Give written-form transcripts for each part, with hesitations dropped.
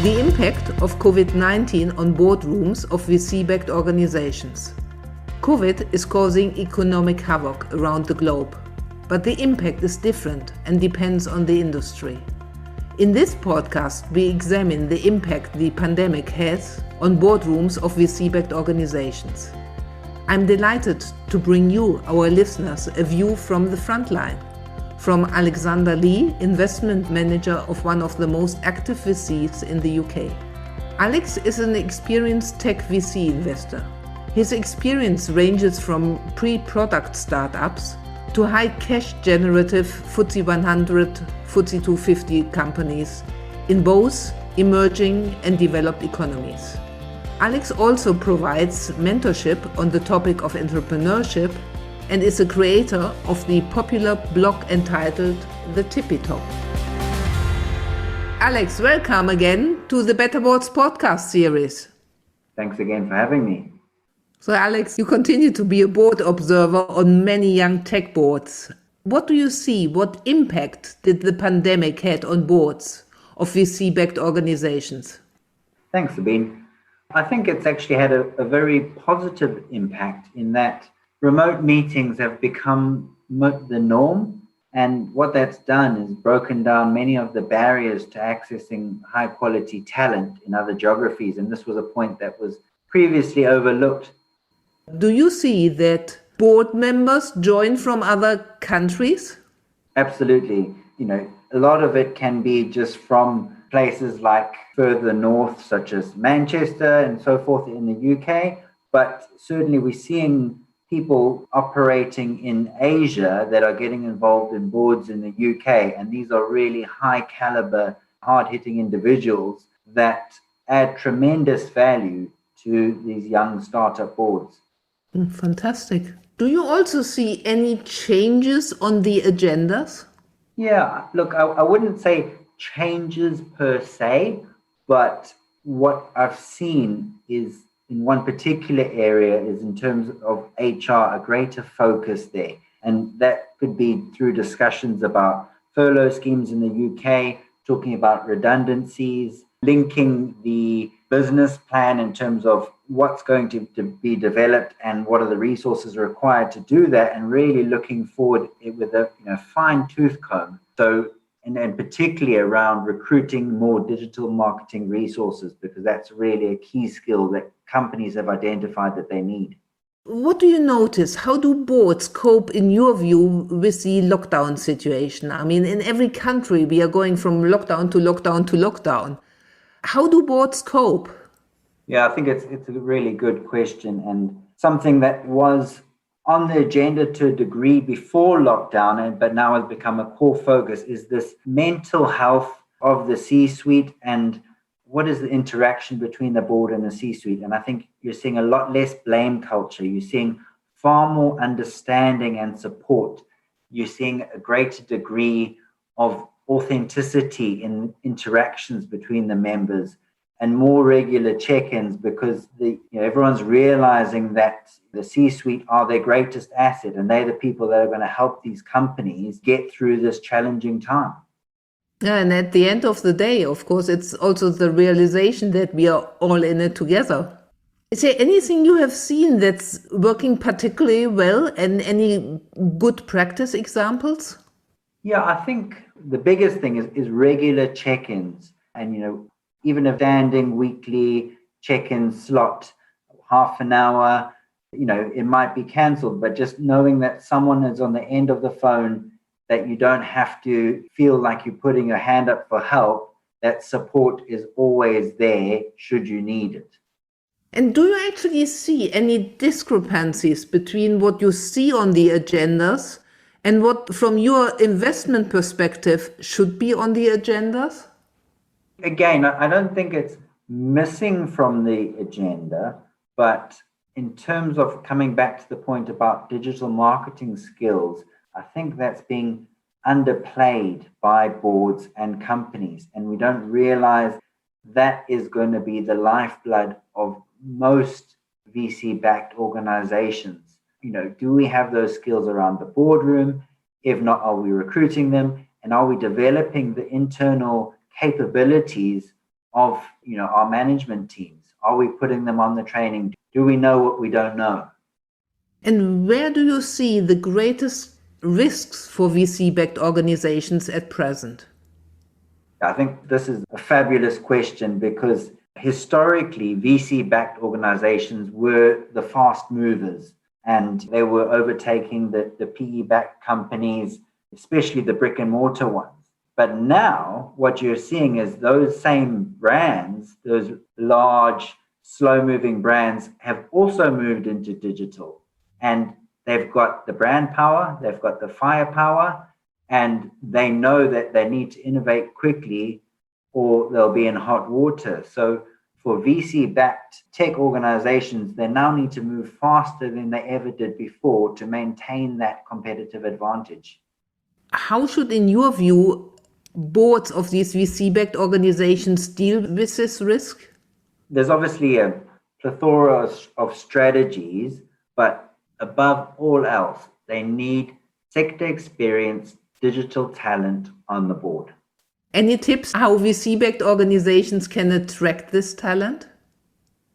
The impact of COVID-19 on boardrooms of VC-backed organizations. COVID is causing economic havoc around the globe, but the impact is different and depends on the industry. In this podcast, we examine the impact the pandemic has on boardrooms of VC-backed organizations. I'm delighted to bring you, our listeners, a view from the frontline. From Alexander Leigh, investment manager of one of the most active VCs in the UK. Alex is an experienced tech VC investor. His experience ranges from pre-product startups to high cash generative FTSE 100, FTSE 250 companies in both emerging and developed economies. Alex also provides mentorship on the topic of entrepreneurship and is a creator of the popular blog entitled The Tippy Top. Alex, welcome again to the Better Boards podcast series. Thanks again for having me. So Alex, you continue to be a board observer on many young tech boards. What do you see? What impact did the pandemic had on boards of VC-backed organizations? Thanks, Sabine. I think it's actually had a very positive impact in that remote meetings have become the norm. And what that's done is broken down many of the barriers to accessing high quality talent in other geographies. And this was a point that was previously overlooked. Do you see that board members join from other countries? Absolutely. A lot of it can be just from places like further north, such as Manchester and so forth in the UK. But certainly we're seeing people operating in Asia that are getting involved in boards in the UK. And these are really high caliber, hard-hitting individuals that add tremendous value to these young startup boards. Fantastic. Do you also see any changes on the agendas? Yeah, look, I wouldn't say changes per se, but what I've seen is in one particular area is in terms of HR, a greater focus there. And that could be through discussions about furlough schemes in the UK, talking about redundancies, linking the business plan in terms of what's going to be developed and what are the resources required to do that, and really looking forward with a fine tooth comb. So, and particularly around recruiting more digital marketing resources, because that's really a key skill that companies have identified that they need. What do you notice? How do boards cope, in your view, with the lockdown situation? I mean, in every country, we are going from lockdown to lockdown to lockdown. How do boards cope? Yeah, I think it's a really good question, and something that was on the agenda to a degree before lockdown, but now has become a core focus, is this mental health of the C-suite and what is the interaction between the board and the C-suite. And I think you're seeing a lot less blame culture. You're seeing far more understanding and support. You're seeing a greater degree of authenticity in interactions between the members and more regular check-ins, because everyone's realizing that the C-suite are their greatest asset, and they're the people that are going to help these companies get through this challenging time. Yeah, and at the end of the day, of course, it's also the realization that we are all in it together. Is there anything you have seen that's working particularly well, and any good practice examples? Yeah, I think the biggest thing is regular check-ins, and even a standing weekly check-in slot, half an hour, it might be cancelled, but just knowing that someone is on the end of the phone, that you don't have to feel like you're putting your hand up for help, that support is always there should you need it. And do you actually see any discrepancies between what you see on the agendas and what, from your investment perspective, should be on the agendas? Again, I don't think it's missing from the agenda, but in terms of coming back to the point about digital marketing skills, I think that's being underplayed by boards and companies. And we don't realize that is going to be the lifeblood of most VC-backed organizations. Do we have those skills around the boardroom? If not, are we recruiting them? And are we developing the internal capabilities of, our management teams? Are we putting them on the training? Do we know what we don't know? And where do you see the greatest risks for VC-backed organizations at present? I think this is a fabulous question because historically, VC-backed organizations were the fast movers and they were overtaking the PE-backed companies, especially the brick and mortar ones. But now what you're seeing is those same brands, those large, slow-moving brands have also moved into digital. And they've got the brand power, they've got the firepower, and they know that they need to innovate quickly or they'll be in hot water. So for VC-backed tech organizations, they now need to move faster than they ever did before to maintain that competitive advantage. How should, in your view, boards of these VC-backed organizations deal with this risk? There's obviously a plethora of strategies, but above all else, they need sector experience, digital talent on the board. Any tips how VC-backed organizations can attract this talent?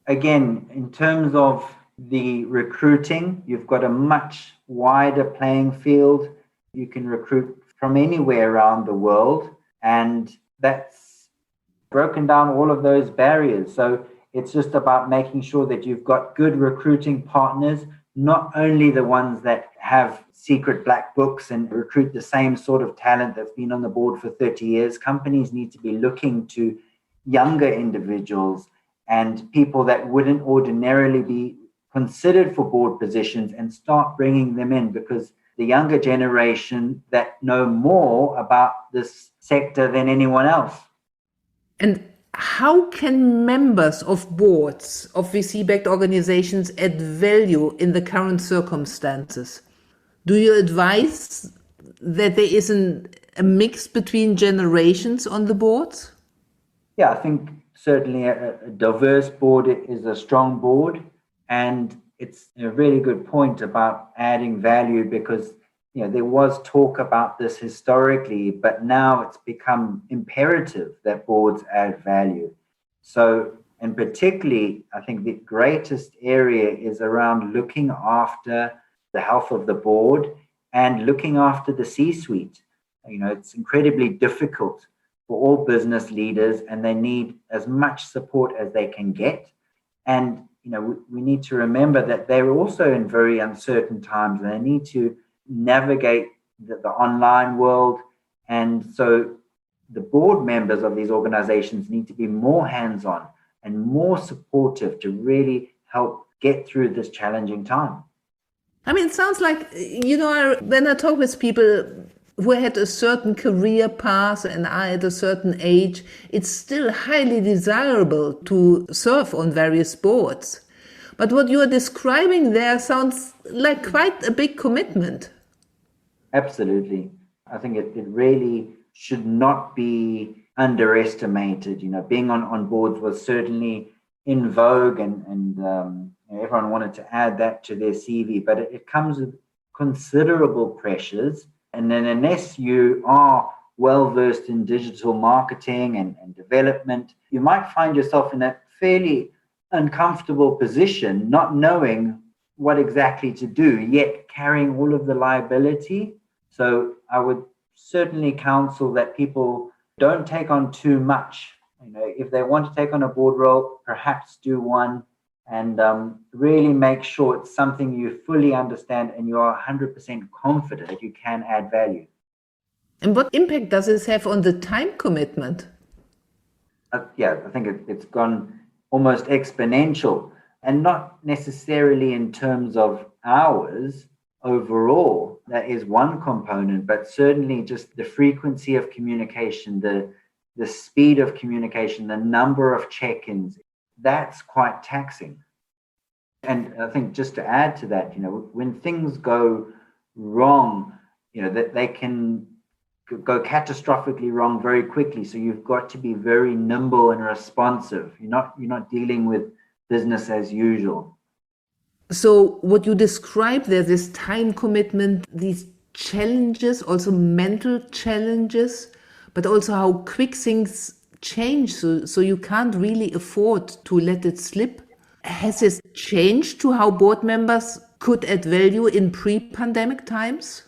Again, in terms of the recruiting, you've got a much wider playing field. You can recruit from anywhere around the world, and that's broken down all of those barriers. So it's just about making sure that you've got good recruiting partners, not only the ones that have secret black books and recruit the same sort of talent that's been on the board for 30 years. Companies need to be looking to younger individuals and people that wouldn't ordinarily be considered for board positions and start bringing them in, because the younger generation that know more about this sector than anyone else. And how can members of boards of VC-backed organizations add value in the current circumstances? Do you advise that there is a mix between generations on the boards? Yeah, I think certainly a diverse board is a strong board, and it's a really good point about adding value because there was talk about this historically, but now it's become imperative that boards add value. So, and particularly, I think the greatest area is around looking after the health of the board and looking after the C-suite. It's incredibly difficult for all business leaders, and they need as much support as they can get. And, we need to remember that they're also in very uncertain times, and they need to navigate the online world. And so the board members of these organizations need to be more hands-on and more supportive to really help get through this challenging time. I mean, it sounds like, when I talk with people who had a certain career path and are at a certain age, it's still highly desirable to serve on various boards. But what you're describing there sounds like quite a big commitment. Absolutely. I think it really should not be underestimated. Being on boards was certainly in vogue and everyone wanted to add that to their CV, but it comes with considerable pressures. And then unless you are well-versed in digital marketing and development, you might find yourself in a fairly uncomfortable position, not knowing what exactly to do, yet carrying all of the liability. So I would certainly counsel that people don't take on too much. If they want to take on a board role, perhaps do one and really make sure it's something you fully understand and you are 100% confident that you can add value. And what impact does this have on the time commitment? I think it's gone almost exponential, and not necessarily in terms of hours overall. That is one component, but certainly just the frequency of communication, the speed of communication, the number of check-ins, that's quite taxing. And I think just to add to that, when things go wrong, that they can go catastrophically wrong very quickly. So you've got to be very nimble and responsive. You're not dealing with business as usual. So what you describe there, this time commitment, these challenges, also mental challenges, but also how quick things changed, so you can't really afford to let it slip. Has this changed to how board members could add value in pre-pandemic times?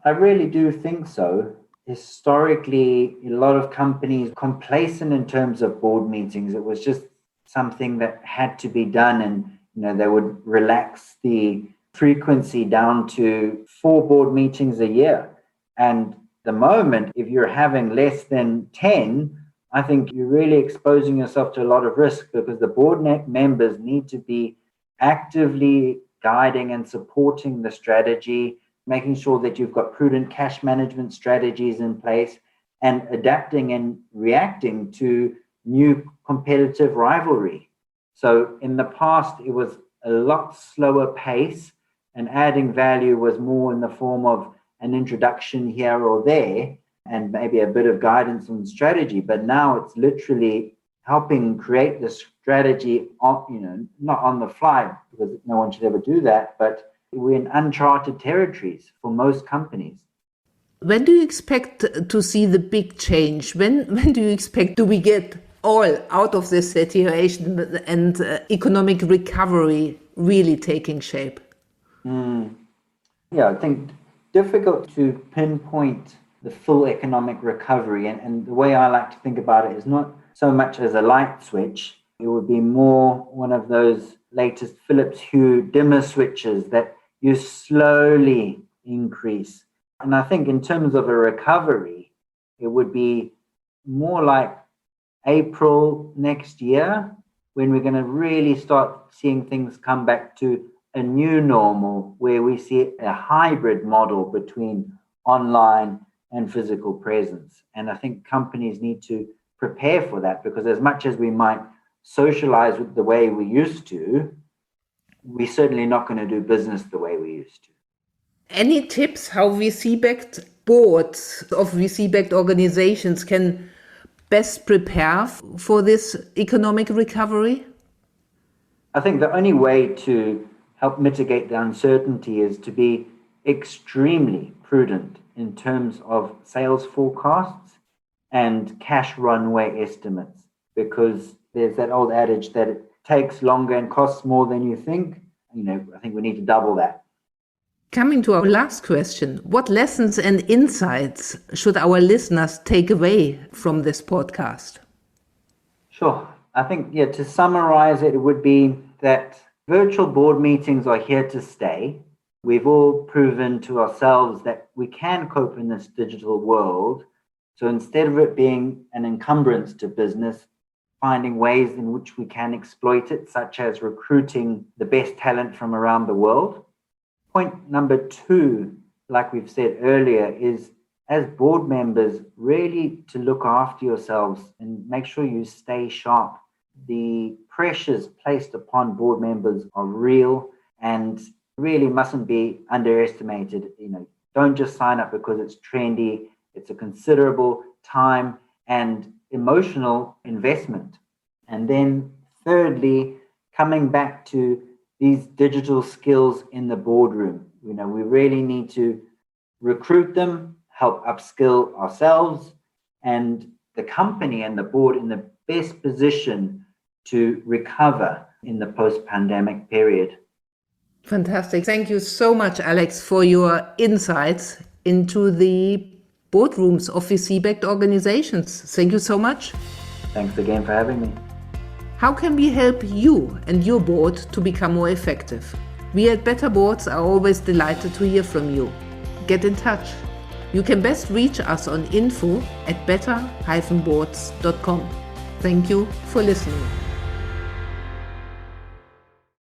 I really do think so. Historically, a lot of companies complacent in terms of board meetings. It was just something that had to be done, and they would relax the frequency down to 4 board meetings a year. And the moment, if you're having less than 10, I think you're really exposing yourself to a lot of risk, because the board members need to be actively guiding and supporting the strategy, making sure that you've got prudent cash management strategies in place, and adapting and reacting to new competitive rivalry. So in the past, it was a lot slower pace, and adding value was more in the form of an introduction here or there and maybe a bit of guidance on strategy. But now it's literally helping create the strategy on, not on the fly, because no one should ever do that, but we're in uncharted territories for most companies. When do you expect to see the big change? When do you expect do we get all out of this situation and economic recovery really taking shape? Yeah, I think difficult to pinpoint the full economic recovery. And the way I like to think about it is not so much as a light switch. It would be more one of those latest Philips Hue dimmer switches that you slowly increase. And I think in terms of a recovery, it would be more like April next year, when we're going to really start seeing things come back to a new normal, where we see a hybrid model between online and physical presence. And I think companies need to prepare for that, because as much as we might socialize with the way we used to, we're certainly not going to do business the way we used to. Any tips how VC-backed boards of VC-backed organizations can best prepare for this economic recovery? I think the only way to help mitigate the uncertainty is to be extremely prudent in terms of sales forecasts and cash runway estimates, because there's that old adage that it takes longer and costs more than you think. I think we need to double that. Coming to our last question, what lessons and insights should our listeners take away from this podcast? Sure. I think, to summarize it, it would be that virtual board meetings are here to stay. We've all proven to ourselves that we can cope in this digital world. So instead of it being an encumbrance to business, finding ways in which we can exploit it, such as recruiting the best talent from around the world. Point number 2, like we've said earlier, is as board members, really to look after yourselves and make sure you stay sharp. The pressures placed upon board members are real and really mustn't be underestimated. Don't just sign up because it's trendy. It's a considerable time and emotional investment. And then thirdly, coming back to these digital skills in the boardroom. We really need to recruit them, help upskill ourselves, and the company and the board in the best position to recover in the post-pandemic period. Fantastic. Thank you so much, Alex, for your insights into the boardrooms of VC-backed organizations. Thank you so much. Thanks again for having me. How can we help you and your board to become more effective? We at Better Boards are always delighted to hear from you. Get in touch. You can best reach us on info@better-boards.com. Thank you for listening.